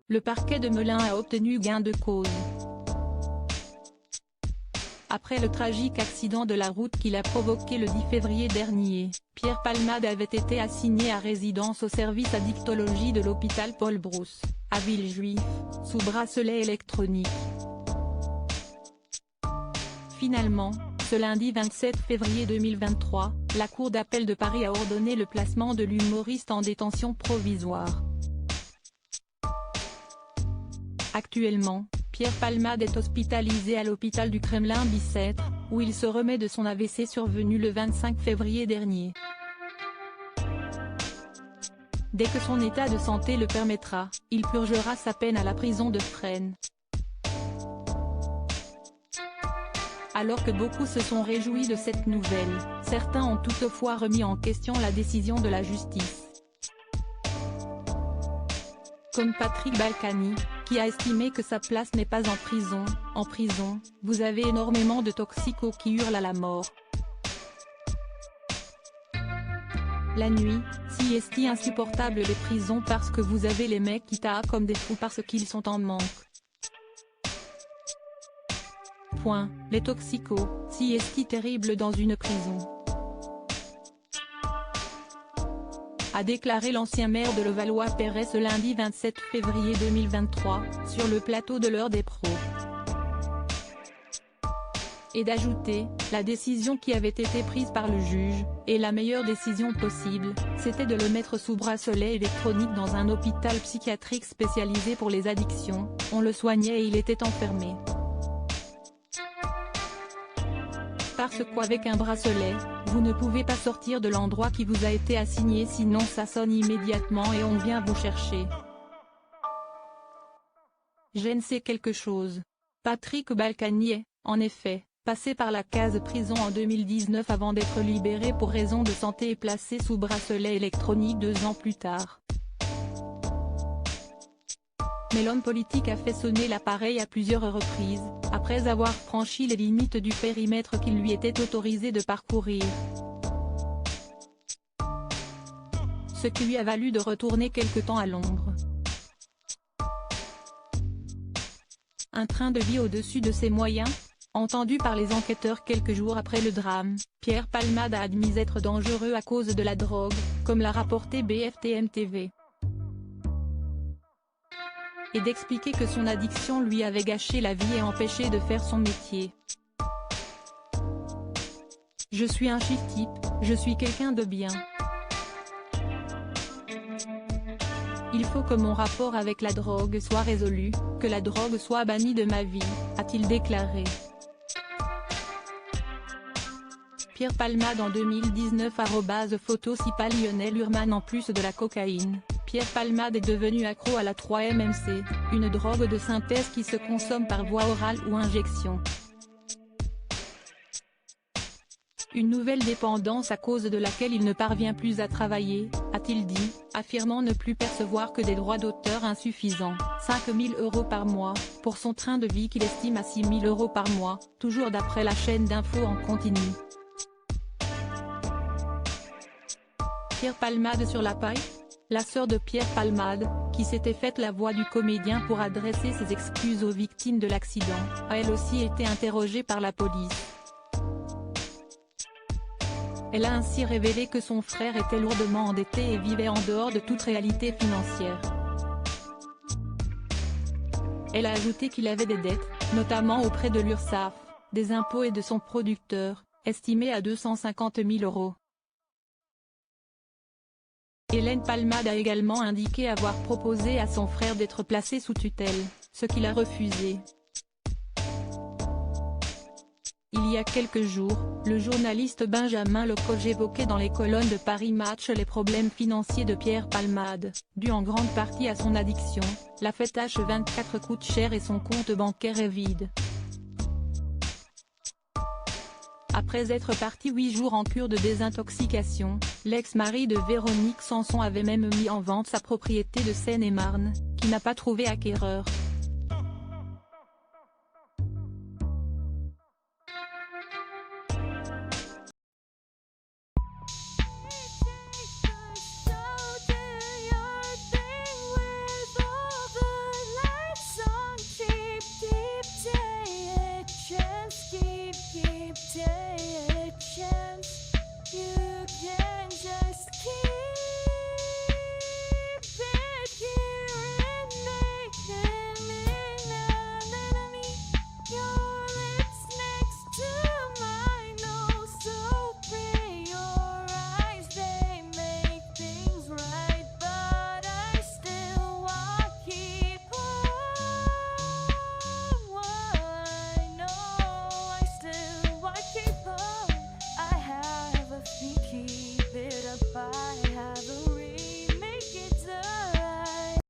le parquet de Melun a obtenu gain de cause. Après le tragique accident de la route qu'il a provoqué le 10 février dernier, Pierre Palmade avait été assigné à résidence au service addictologie de l'hôpital Paul Brousse, à Villejuif, sous bracelet électronique. Finalement, ce lundi 27 février 2023, la Cour d'appel de Paris a ordonné le placement de l'humoriste en détention provisoire. Actuellement, Pierre Palmade est hospitalisé à l'hôpital du Kremlin-Bicêtre, où il se remet de son AVC survenu le 25 février dernier. Dès que son état de santé le permettra, il purgera sa peine à la prison de Fresnes. Alors que beaucoup se sont réjouis de cette nouvelle, certains ont toutefois remis en question la décision de la justice. Comme Patrick Balkany, qui a estimé que sa place n'est pas en prison. En prison, vous avez énormément de toxicos qui hurlent à la mort. La nuit, si est insupportable les prisons parce que vous avez les mecs qui taillent comme des fous parce qu'ils sont en manque. Point, les toxicos, si est terrible dans une prison. A déclaré l'ancien maire de Levallois-Perret ce lundi 27 février 2023, sur le plateau de l'heure des pros. Et d'ajouter, la décision qui avait été prise par le juge, et la meilleure décision possible, c'était de le mettre sous bracelet électronique dans un hôpital psychiatrique spécialisé pour les addictions, on le soignait et il était enfermé. Parce qu'avec un bracelet, vous ne pouvez pas sortir de l'endroit qui vous a été assigné sinon ça sonne immédiatement et on vient vous chercher. Je ne sais quelque chose. Patrick Balkany est, en effet, passé par la case prison en 2019 avant d'être libéré pour raison de santé et placé sous bracelet électronique 2 ans plus tard. Mais l'homme politique a fait sonner l'appareil à plusieurs reprises, après avoir franchi les limites du périmètre qu'il lui était autorisé de parcourir. Ce qui lui a valu de retourner quelque temps à Londres. Un train de vie au-dessus de ses moyens ? Entendu par les enquêteurs quelques jours après le drame, Pierre Palmade a admis être dangereux à cause de la drogue, comme l'a rapporté BFTM TV. Et d'expliquer que son addiction lui avait gâché la vie et empêché de faire son métier. Je suis un chic type, je suis quelqu'un de bien. Il faut que mon rapport avec la drogue soit résolu, que la drogue soit bannie de ma vie, a-t-il déclaré. Pierre Palmade en 2019 @photo Sipal Lionel Urman. En plus de la cocaïne, Pierre Palmade est devenu accro à la 3-MMC, une drogue de synthèse qui se consomme par voie orale ou injection. Une nouvelle dépendance à cause de laquelle il ne parvient plus à travailler, a-t-il dit, affirmant ne plus percevoir que des droits d'auteur insuffisants, 5 000 € par mois, pour son train de vie qu'il estime à 6 000 € par mois, toujours d'après la chaîne d'infos en continu. Pierre Palmade sur la paille ? La sœur de Pierre Palmade, qui s'était faite la voix du comédien pour adresser ses excuses aux victimes de l'accident, a elle aussi été interrogée par la police. Elle a ainsi révélé que son frère était lourdement endetté et vivait en dehors de toute réalité financière. Elle a ajouté qu'il avait des dettes, notamment auprès de l'URSSAF, des impôts et de son producteur, estimés à 250 000 €. Hélène Palmade a également indiqué avoir proposé à son frère d'être placé sous tutelle, ce qu'il a refusé. Il y a quelques jours, le journaliste Benjamin Lecauge évoquait dans les colonnes de Paris Match les problèmes financiers de Pierre Palmade, dus en grande partie à son addiction. La fête H24 coûte cher et son compte bancaire est vide. Après être parti 8 jours en cure de désintoxication, l'ex-mari de Véronique Sanson avait même mis en vente sa propriété de Seine-et-Marne, qui n'a pas trouvé acquéreur.